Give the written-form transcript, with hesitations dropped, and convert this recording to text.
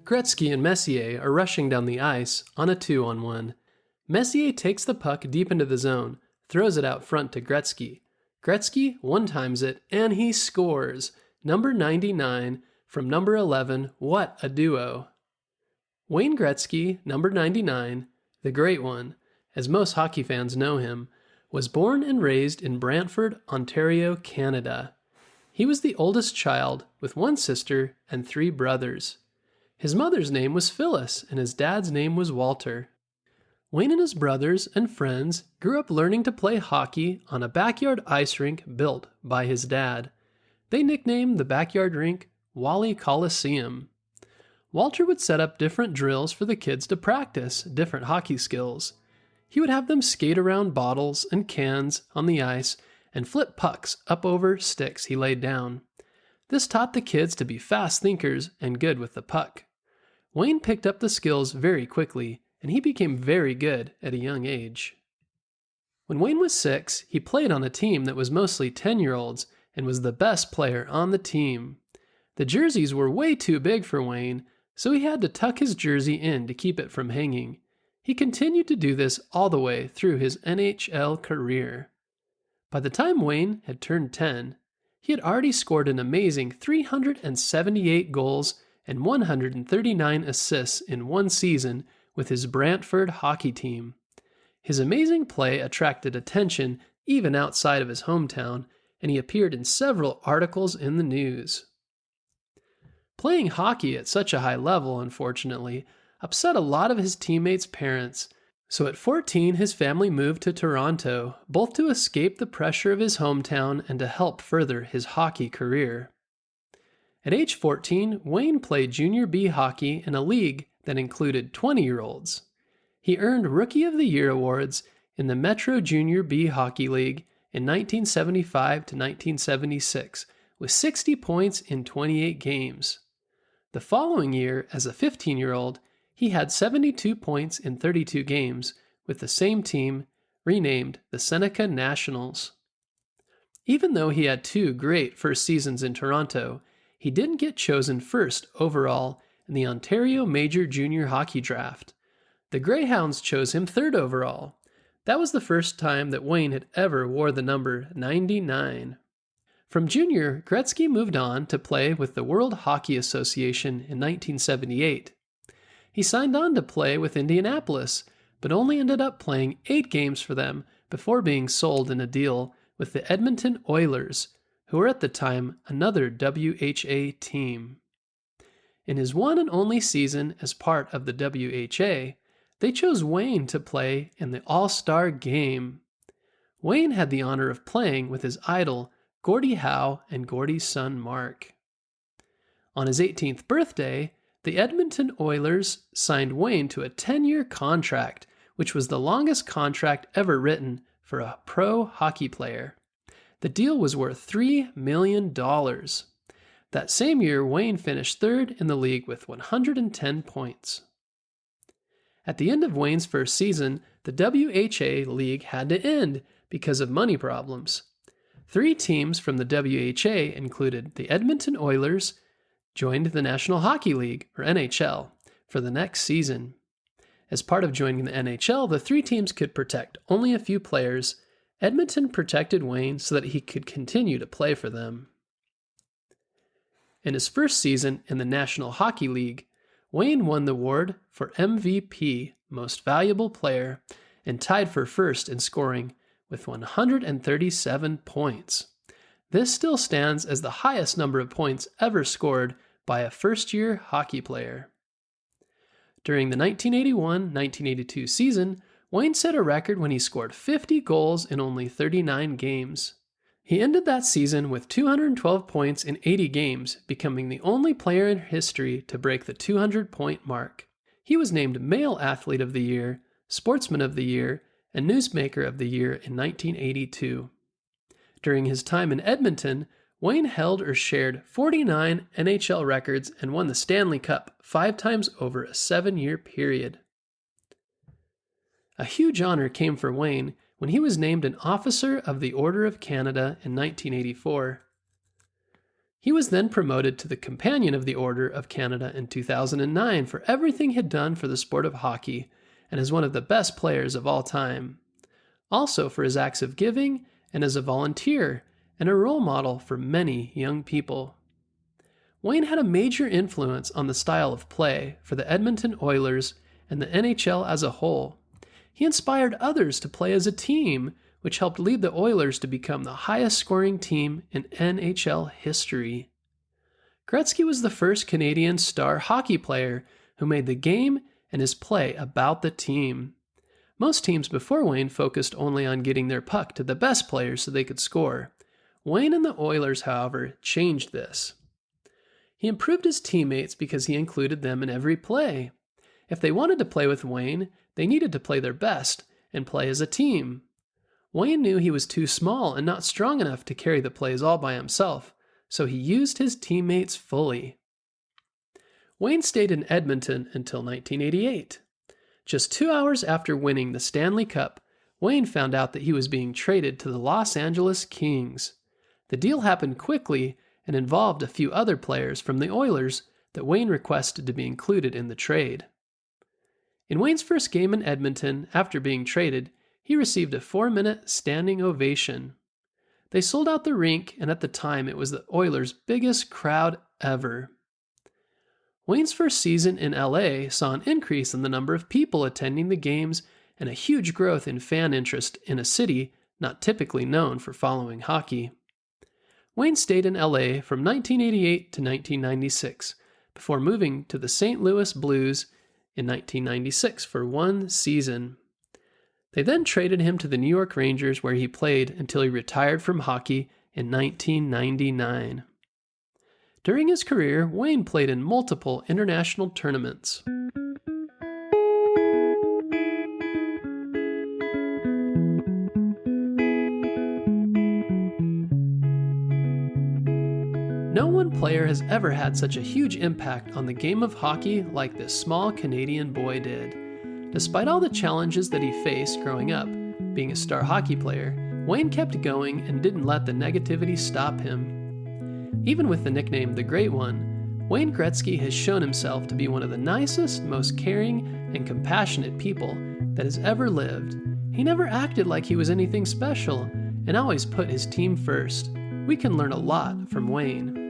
Gretzky and Messier are rushing down the ice on a 2-on-1. Messier takes the puck deep into the zone, throws it out front to Gretzky. Gretzky one-times it, and he scores. Number 99 from number 11, what a duo. Wayne Gretzky, number 99, the Great One, as most hockey fans know him, was born and raised in Brantford, Ontario, Canada. He was the oldest child, with one sister and 3 brothers. His mother's name was Phyllis, and his dad's name was Walter. Wayne and his brothers and friends grew up learning to play hockey on a backyard ice rink built by his dad. They nicknamed the backyard rink Wally Coliseum. Walter would set up different drills for the kids to practice different hockey skills. He would have them skate around bottles and cans on the ice and flip pucks up over sticks he laid down. This taught the kids to be fast thinkers and good with the puck. Wayne picked up the skills very quickly, and he became very good at a young age. When Wayne was 6, he played on a team that was mostly 10-year-olds and was the best player on the team. The jerseys were way too big for Wayne, so he had to tuck his jersey in to keep it from hanging. He continued to do this all the way through his NHL career. By the time Wayne had turned 10, he had already scored an amazing 378 goals and 139 assists in one season with his Brantford hockey team. His amazing play attracted attention even outside of his hometown, and he appeared in several articles in the news. Playing hockey at such a high level, unfortunately, upset a lot of his teammates' parents, so at 14 his family moved to Toronto, both to escape the pressure of his hometown and to help further his hockey career. At age 14, Wayne played Junior B hockey in a league that included 20-year-olds. He earned Rookie of the Year awards in the Metro Junior B Hockey League in 1975 to 1976, with 60 points in 28 games. The following year, as a 15-year-old, he had 72 points in 32 games with the same team, renamed the Seneca Nationals. Even though he had 2 great first seasons in Toronto, he didn't get chosen first overall in the Ontario Major Junior Hockey Draft. The Greyhounds chose him 3rd overall. That was the first time that Wayne had ever wore the number 99. From junior, Gretzky moved on to play with the World Hockey Association in 1978. He signed on to play with Indianapolis, but only ended up playing 8 games for them before being sold in a deal with the Edmonton Oilers, who were at the time another WHA team. In his one and only season as part of the WHA, they chose Wayne to play in the All-Star Game. Wayne had the honor of playing with his idol Gordie Howe and Gordie's son Mark. On his 18th birthday, the Edmonton Oilers signed Wayne to a 10-year contract, which was the longest contract ever written for a pro hockey player. The deal was worth $3 million. That same year, Wayne finished 3rd in the league with 110 points. At the end of Wayne's first season, the WHA league had to end because of money problems. 3 teams from the WHA included the Edmonton Oilers, joined the National Hockey League, or NHL, for the next season. As part of joining the NHL, the 3 teams could protect only a few players. Edmonton protected Wayne so that he could continue to play for them. In his first season in the National Hockey League, Wayne won the award for MVP, Most Valuable Player, and tied for first in scoring with 137 points. This still stands as the highest number of points ever scored by a first-year hockey player. During the 1981-1982 season, Wayne set a record when he scored 50 goals in only 39 games. He ended that season with 212 points in 80 games, becoming the only player in history to break the 200-point mark. He was named Male Athlete of the Year, Sportsman of the Year, and Newsmaker of the Year in 1982. During his time in Edmonton, Wayne held or shared 49 NHL records and won the Stanley Cup 5 times over a 7-year period. A huge honor came for Wayne when he was named an Officer of the Order of Canada in 1984. He was then promoted to the Companion of the Order of Canada in 2009 for everything he'd done for the sport of hockey, and is one of the best players of all time. Also for his acts of giving and as a volunteer, and a role model for many young people. Wayne had a major influence on the style of play for the Edmonton Oilers and the NHL as a whole. He inspired others to play as a team, which helped lead the Oilers to become the highest scoring team in NHL history. Gretzky was the first Canadian star hockey player who made the game and his play about the team. Most teams before Wayne focused only on getting their puck to the best players so they could score. Wayne and the Oilers, however, changed this. He improved his teammates because he included them in every play. If they wanted to play with Wayne, they needed to play their best and play as a team. Wayne knew he was too small and not strong enough to carry the plays all by himself, so he used his teammates fully. Wayne stayed in Edmonton until 1988. Just 2 hours after winning the Stanley Cup, Wayne found out that he was being traded to the Los Angeles Kings. The deal happened quickly and involved a few other players from the Oilers that Wayne requested to be included in the trade. In Wayne's first game in Edmonton, after being traded, he received a 4-minute standing ovation. They sold out the rink, and at the time it was the Oilers' biggest crowd ever. Wayne's first season in LA saw an increase in the number of people attending the games and a huge growth in fan interest in a city not typically known for following hockey. Wayne stayed in LA from 1988 to 1996, before moving to the St. Louis Blues in 1996 for 1 season. They then traded him to the New York Rangers, where he played until he retired from hockey in 1999. During his career, Wayne played in multiple international tournaments. No one player has ever had such a huge impact on the game of hockey like this small Canadian boy did. Despite all the challenges that he faced growing up, being a star hockey player, Wayne kept going and didn't let the negativity stop him. Even with the nickname The Great One, Wayne Gretzky has shown himself to be one of the nicest, most caring, and compassionate people that has ever lived. He never acted like he was anything special and always put his team first. We can learn a lot from Wayne.